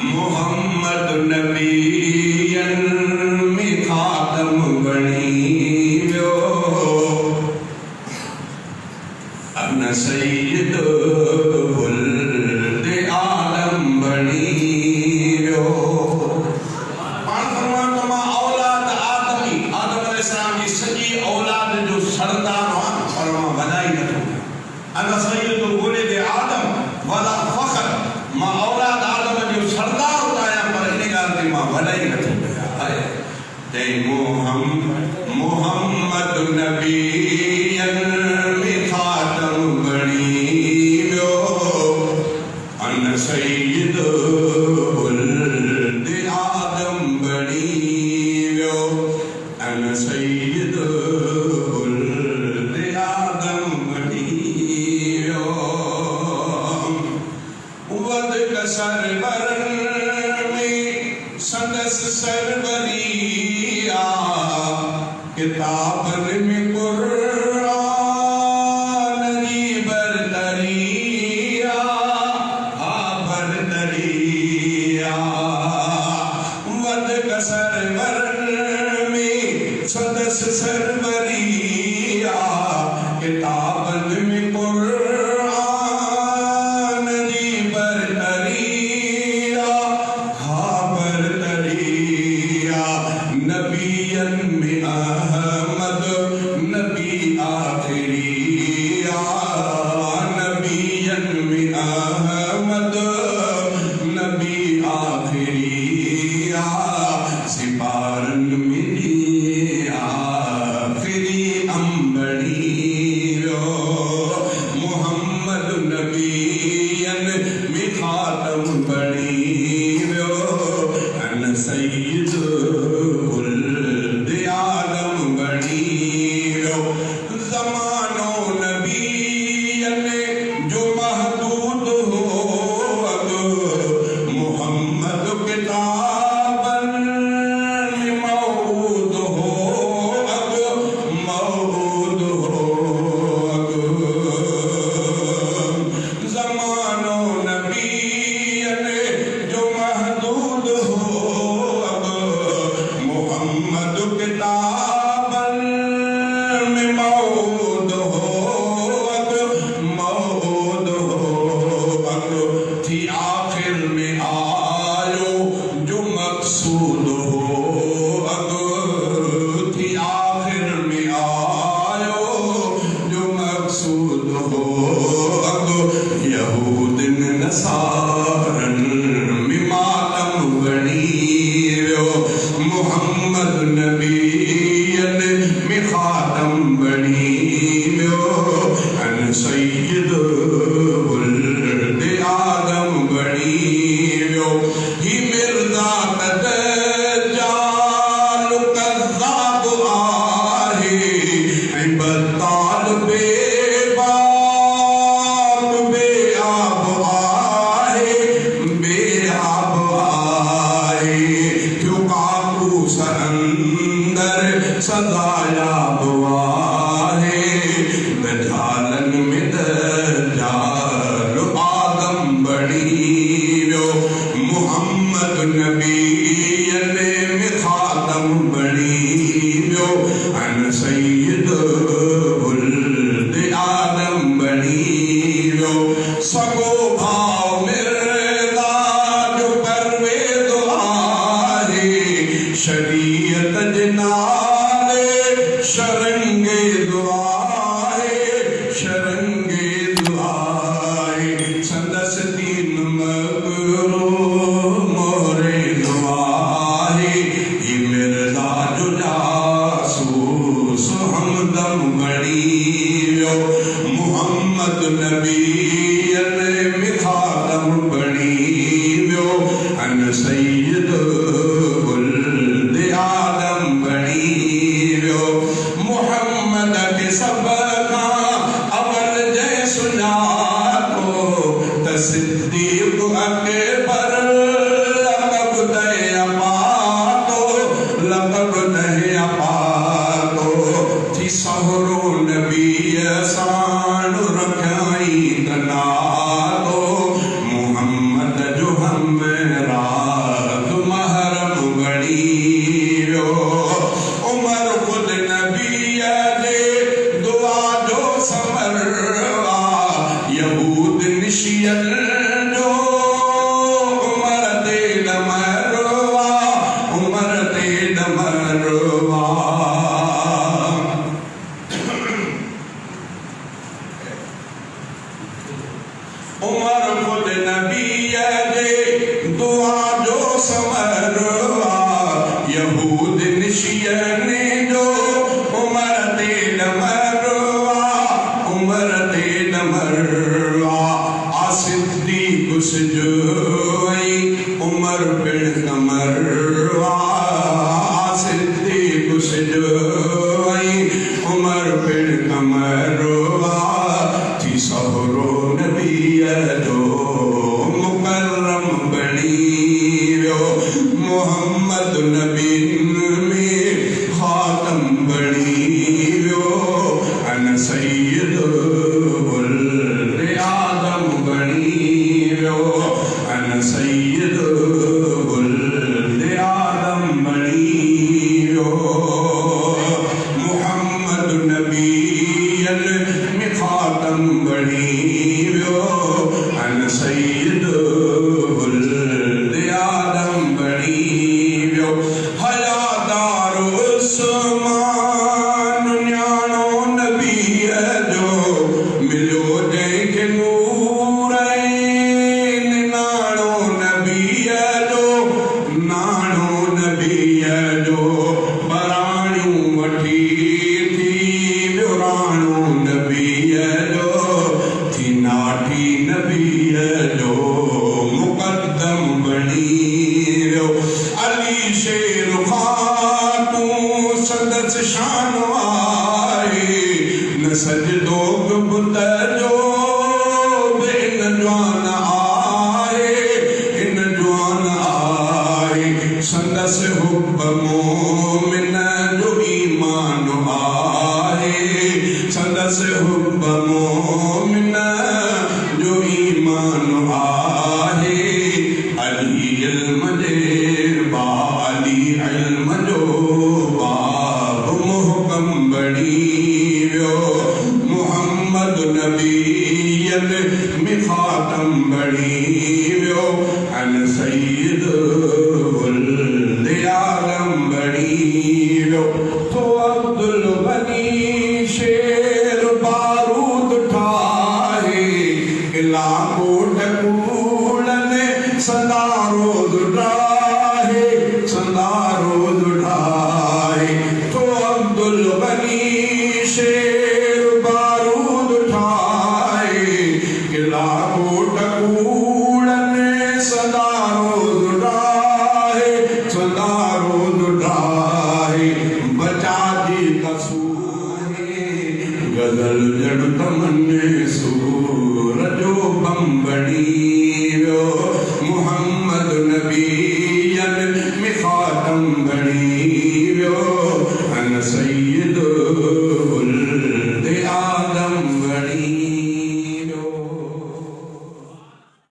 मोहम्मद नबीयन में खातम बनी व्यो अन सैयद वुल्द आलम बनी व्यो। पाण फरमान तमा औलाद आदमी आदम अलैहिस्सलाम जी सजी औलाद जो सरदार हुआ फरमा वधाई न थो अन सैयद वुल्द आदम वला फखर मां औलाद आदम जो सरदार उताया पर इन गाल ते मां वधाई न थो है ते मोहम्मद नबीयन में खातम बनी व्यो अन सैयद वुल्द आदम बनी व्यो अन सैयद वुल्द आदम बनी व्यो। वद कसर बरन में संदस सरवरिया किताबन में कुरान री बरतरिया बरतरिया। वद कसर बरन में संदस सरवरिया किताबन में कुरान री बरतरिया बरतरिया। नबियन में अहमद नबी आखिरिया नबियन में अहमद नबी आखिरिया सिपारन में आखिरी अंबड़ी व्यो। मोहम्मद नबियन में खातम बनी व्यो अन सैयद वुल्द आलम बनी व्यो। ज़मानो नबियन जो महदूद हो अब मोहम्मद किताबन में मौजूद हो अब मौजूद हो अब। ज़मानो नबियन जो महदूद हो अब मोहम्मद किताबन में मौजूद हो अब मौजूद हो अब। थी आखिर में आयो जो मकसूद हो अब थी आखिर में आयो जो मकसूद हो अब। यहूदन नसारन में मातम बनी व्यो मोहम्मद नबियन में खातम बनी व्यो अन सैयद वुल्द आदम बनी व्यो। ही मिर्जा तदज्जाल कज़्ज़ाब आहे ऐं बताल बेबाब बेआब आहे बेआब आहे। जो काकूस अंदर सदायाब आहे दजालन में दजाल आदम बनी व्यो। मोहम्मद नबियन में खातम बनी व्यो अन सैयद वुल्द आदम बनी व्यो। सगो भाव मिर्दा जो परवेज़ आहे शरीयत जनाले शरंगे दुआए शरंगे दुआए। संदस दीन मगरो मोरे दुआए ही मिर्जा जो जासूस हमदम बनी व्यो। मोहम्मद नबियन में खातम बनी व्यो अन सैयद वुल्द आदम बनी व्यो। मोहम्मद के सब का अवल जय सुञातो त सिद्दीक़ अकबर लक़ब दया पातो लक़ब दया पातो। थी सहरो नबी साण रखाई तनातो मोहम्मद जो हमरा समरवा यहूद निशियने जो उमर ते डमरवा उमर ते डमरवा आसिद्दी कुछ जो उमर पिण कमरवा आसिद्दी कुछ जो उमर पिण कमरवा थी सहरो नबी जो मुकर्रम बणी वियो मोहम्मद नबी में खातम बणी वियो अन सय्यदुल आदम बणी वियो अन सय्यदुल आदम बणी वियो मोहम्मद नबी में खातम बणी वियो अन सय्यदुल आदम बणी वियो हयादार उस्मान न्याणो नबी जो मिलो जंहिंखे नूर नाणो नबी जो बराणियूं वठी थी विराणो नबी जो थी नाठी नबी जो मुक़द्दम बणी वियो अली शेर खातूं संदस शान आहे न सजदो बुत जो इन जवान आहे संदस हुब मोमिन जो ईमान आहे संदस हुब मोमिन जो ईमान आहे अली इल्म जे अली इल्म जो बाब मुहकम बणी वियो मोहम्मद नबीयन में खातम बणी वियो अन सय्यदुल आलम बणी वियो तो अब्दुल गनी शेर बारूद ठाहे इलाको ढकूड़न संदारोद ठाहे तो अब्दुल गनी शेर बारूद ठाहे इलाको ढकूड़न संदारोद ठाहे बचा जी कसूरे गजल जड़ तमन्ने सूर जो बम बणी वियो मोहम्मद नबीयन में खातम बणी